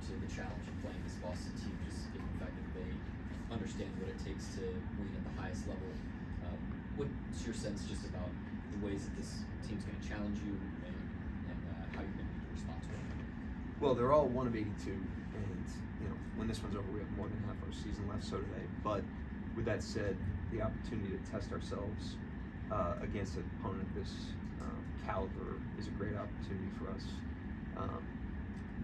to the challenge of playing this Boston team, just given the fact that they understand what it takes to win at the highest level. What's your sense just about the ways that this team's going to challenge you and how you're going to respond to it? Well, they're all 1 of 82, and when this one's over, we have more than half our season left. So do they. But with that said, the opportunity to test ourselves against an opponent of this caliber is a great opportunity for us.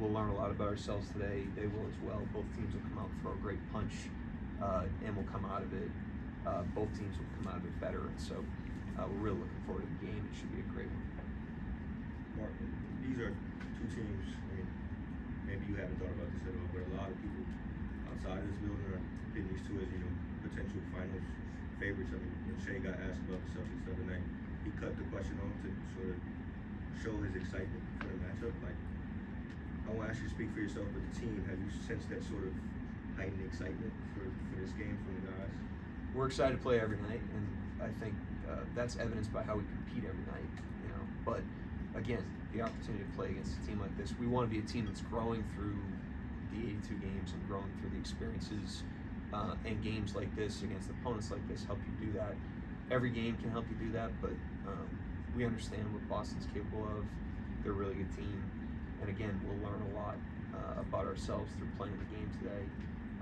We'll learn a lot about ourselves today. They will as well. Both teams will come out and throw a great punch, and we'll come out of it. Both teams will come out of it better, and so we're really looking forward to the game. It should be a great one. Mark, these are two teams. I mean, maybe you haven't thought about this at all, but a lot of people outside of this building are getting these two as potential finals favorites. I mean, when Shea got asked about the Celtics the other night, he cut the question off to sort of show his excitement for the matchup. Like, I won't ask you to speak for yourself, but the team, have you sensed that sort of heightened excitement for this game from the guys? We're excited to play every night, and I think that's evidenced by how we compete every night. But again, the opportunity to play against a team like this, we want to be a team that's growing through the 82 games and growing through the experiences. And games like this against opponents like this help you do that. Every game can help you do that, but we understand what Boston's capable of. They're a really good team, and again, we'll learn a lot about ourselves through playing the game today.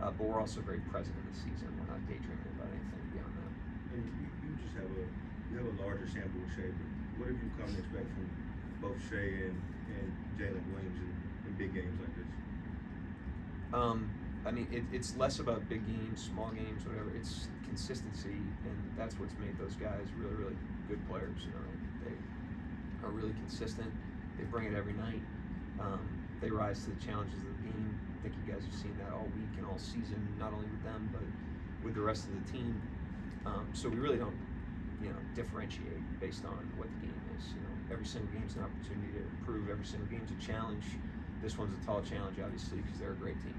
But we're also very present in the season. We're not daydreaming about anything beyond that. And you just have a larger sample with Shea, but what have you come to expect from both Shea and Jalen Williams in big games like this? I mean, it's less about big games, small games, whatever. It's consistency, and that's what's made those guys really, really good players. They are really consistent. They bring it every night. They rise to the challenges of the game. I think you guys have seen that all week and all season, not only with them, but with the rest of the team. So we really don't, differentiate based on what the game is. Every single game is an opportunity to improve. Every single game is a challenge. This one's a tall challenge, obviously, because they're a great team.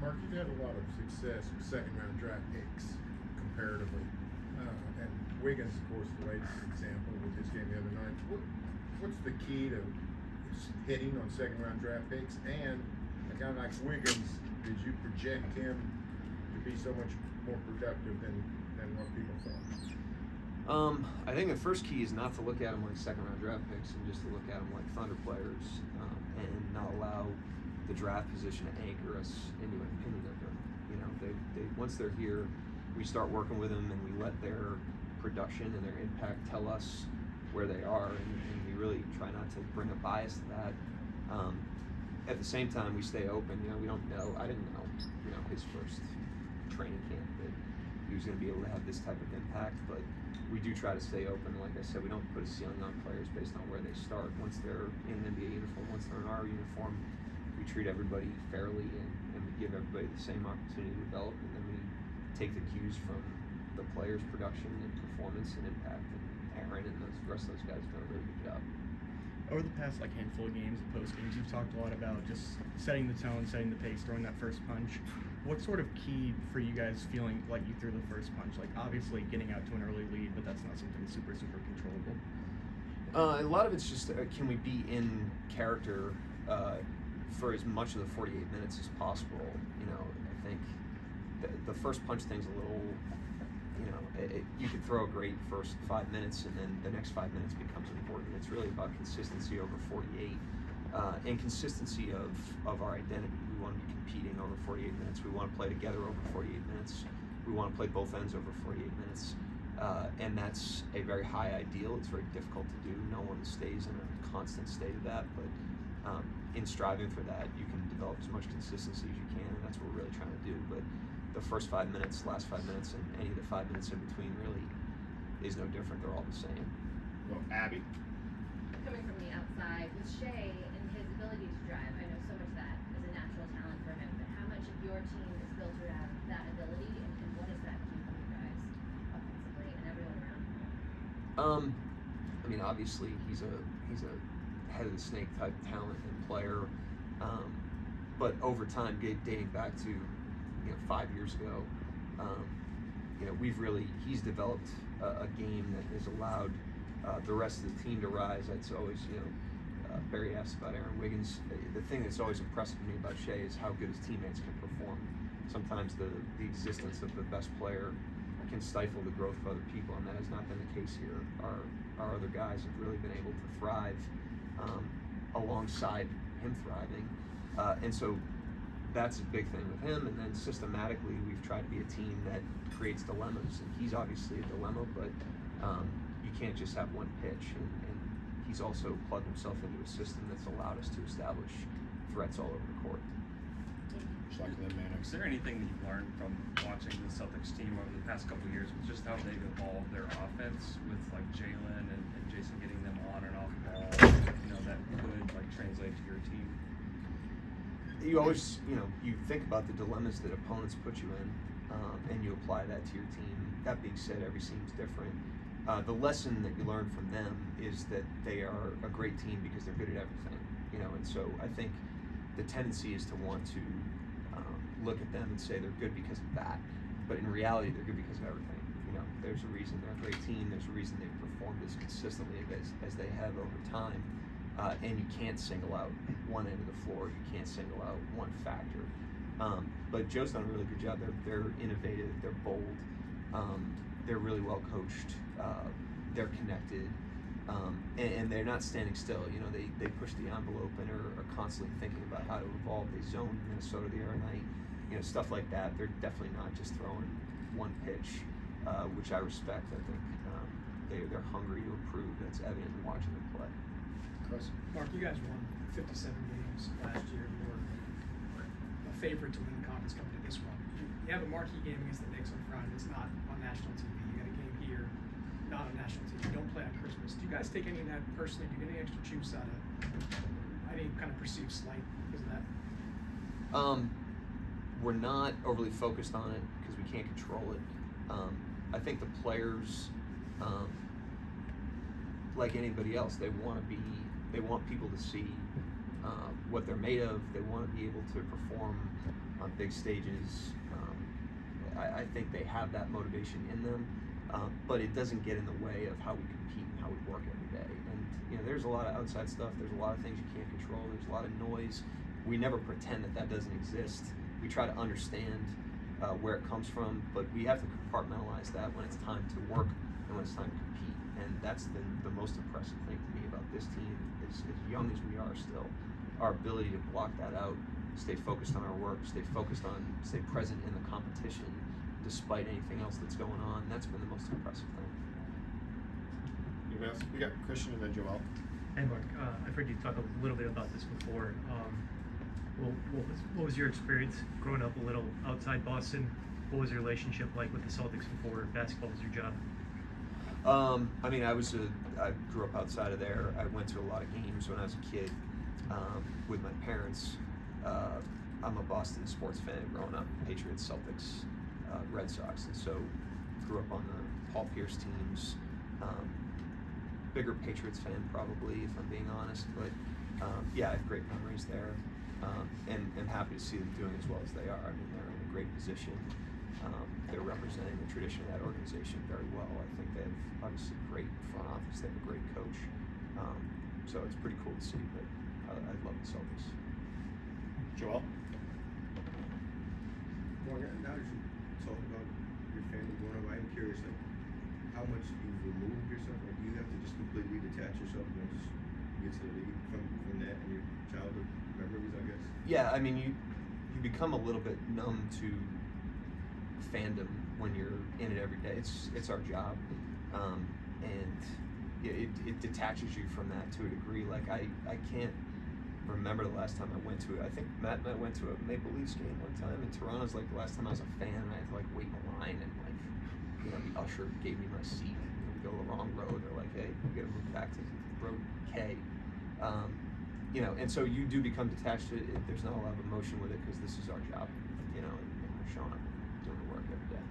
Mark, you've had a lot of success with second-round draft picks comparatively. And Wiggins, of course, the latest example with his game the other night. What's the key to hitting on second-round draft picks? And a guy like Wiggins, did you project him to be so much more productive than what people thought? I think the first key is not to look at them like second-round draft picks and just to look at them like Thunder players and not allow the draft position to anchor us into an opinion of them. They once they're here, we start working with them and we let their production and their impact tell us where they are, and we really try not to bring a bias to that. At the same time, we stay open. We don't know. I didn't know, his first training camp that he was going to be able to have this type of impact, but we do try to stay open. Like I said, we don't put a ceiling on players based on where they start. Once they're in an NBA uniform, once they're in our uniform, we treat everybody fairly and we give everybody the same opportunity to develop, and then we take the cues from the players' production and performance and impact, and Aaron and the rest of those guys have done a really good job. Over the past handful of games, post games, you've talked a lot about just setting the tone, setting the pace, throwing that first punch. What sort of key for you guys feeling like you threw the first punch? Obviously getting out to an early lead, but that's not something super controllable. A lot of it's just can we be in character for as much of the 48 minutes as possible. I think the first punch thing's a little, you could throw a great first 5 minutes and then the next 5 minutes becomes important. It's really about consistency over 48 and consistency of our identity. We want to be competing over 48 minutes. We want to play together over 48 minutes. We want to play both ends over 48 minutes. And that's a very high ideal. It's very difficult to do. No one stays in a constant state of that, but in striving for that, you can develop as much consistency as you can, and that's what we're really trying to do. But the first 5 minutes, last 5 minutes, and any of the 5 minutes in between really is no different. They're all the same. Well, Abby. Coming from the outside, with Shea and his ability to drive, I know so much of that is a natural talent for him, but how much of your team is built around that ability, and what does that do for you guys offensively and everyone around him? I mean, obviously he's a head of the snake type talent and player, but over time, dating back to 5 years ago, he's developed a game that has allowed the rest of the team to rise. That's always Barry asked about Aaron Wiggins. The thing that's always impressed me about Shea is how good his teammates can perform. Sometimes the existence of the best player can stifle the growth of other people, and that has not been the case here. Our other guys have really been able to thrive alongside him thriving, and so that's a big thing with him. And then systematically, we've tried to be a team that creates dilemmas, and he's obviously a dilemma, but you can't just have one pitch, and he's also plugged himself into a system that's allowed us to establish threats all over the court. Is there anything that you've learned from watching the Celtics team over the past couple of years with just how they've evolved their offense with like Jalen and Jason getting them on and off the ball, that could like translate to your team? You always, you think about the dilemmas that opponents put you in, and you apply that to your team. That being said, every team's different. The lesson that you learn from them is that they are a great team because they're good at everything, and so I think the tendency is to want to look at them and say they're good because of that, but in reality they're good because of everything. There's a reason they're a great team. There's a reason they've performed as consistently as they have over time, and you can't single out one end of the floor. You can't single out one factor. But Joe's done a really good job. They're innovative. They're bold. They're really well coached. They're connected, and they're not standing still. They push the envelope and are constantly thinking about how to evolve. They zoned Minnesota the other night. Stuff like that. They're definitely not just throwing one pitch, which I respect. I think they're hungry to improve. That's evident in watching them play. Chris? Mark, you guys won 57 games last year. You were a favorite to win the conference coming to this one. You have a marquee game against the Knicks on Friday. It's not on national TV. You got a game here, not on national TV. You don't play on Christmas. Do you guys take any of that personally? Do you get any extra juice out of any kind of perceived slight because of that? We're not overly focused on it because we can't control it. I think the players, like anybody else, they want people to see what they're made of. They want to be able to perform on big stages. I think they have that motivation in them, but it doesn't get in the way of how we compete and how we work every day. And there's a lot of outside stuff. There's a lot of things you can't control. There's a lot of noise. We never pretend that doesn't exist. We try to understand where it comes from, but we have to compartmentalize that when it's time to work and when it's time to compete. And that's the most impressive thing to me about this team is, as young as we are still, our ability to block that out, stay focused on our work, stay present in the competition despite anything else that's going on. That's been the most impressive thing. We got Christian and then Joel. Hey Mark, I've heard you talk a little bit about this before. What was your experience growing up a little outside Boston? What was your relationship like with the Celtics before basketball was your job? I grew up outside of there. I went to a lot of games when I was a kid with my parents. I'm a Boston sports fan growing up, Patriots, Celtics, Red Sox, and so grew up on the Paul Pierce teams. Bigger Patriots fan probably, if I'm being honest, but I have great memories there. And happy to see them doing as well as they are. They're in a great position. They're representing the tradition of that organization very well. I think they have obviously great front office. They have a great coach. So it's pretty cool to see, but I love the Celtics. Joel? Morgan, now that you talk about your family growing up, I'm curious, how much you've removed yourself? Do you have to just completely detach yourself once you get to the league from that and your childhood memories, I guess? Yeah, you become a little bit numb to fandom when you're in it every day. It's our job, and it detaches you from that to a degree. I can't remember the last time I went to it. I think Matt and I went to a Maple Leafs game one time in Toronto's the last time I was a fan, and I had to wait in a line, and the usher gave me my seat. We go the wrong road. They're like, hey, we gotta move back to road K. And so you do become detached to it. There's not a lot of emotion with it because this is our job, and we're showing up and doing the work every day.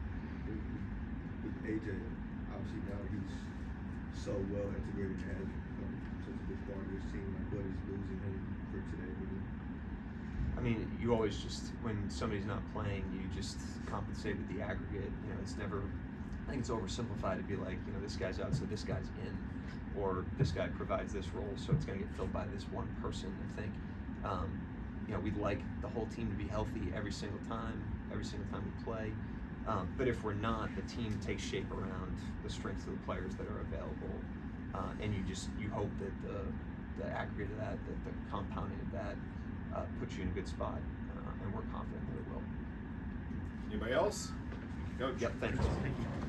With AJ, obviously now he's so well integrated and has such a big part of his team. What is losing him for today? You always just, when somebody's not playing, you just compensate with the aggregate. It's never, I think it's oversimplified to be like, this guy's out, so this guy's in. or this guy provides this role, so it's going to get filled by this one person. I think, we'd like the whole team to be healthy every single time we play. But if we're not, the team takes shape around the strengths of the players that are available, and you hope that the aggregate of that, the compounding of that, puts you in a good spot, and we're confident that it will. Anybody else? Coach. Yep, thanks. Thank you.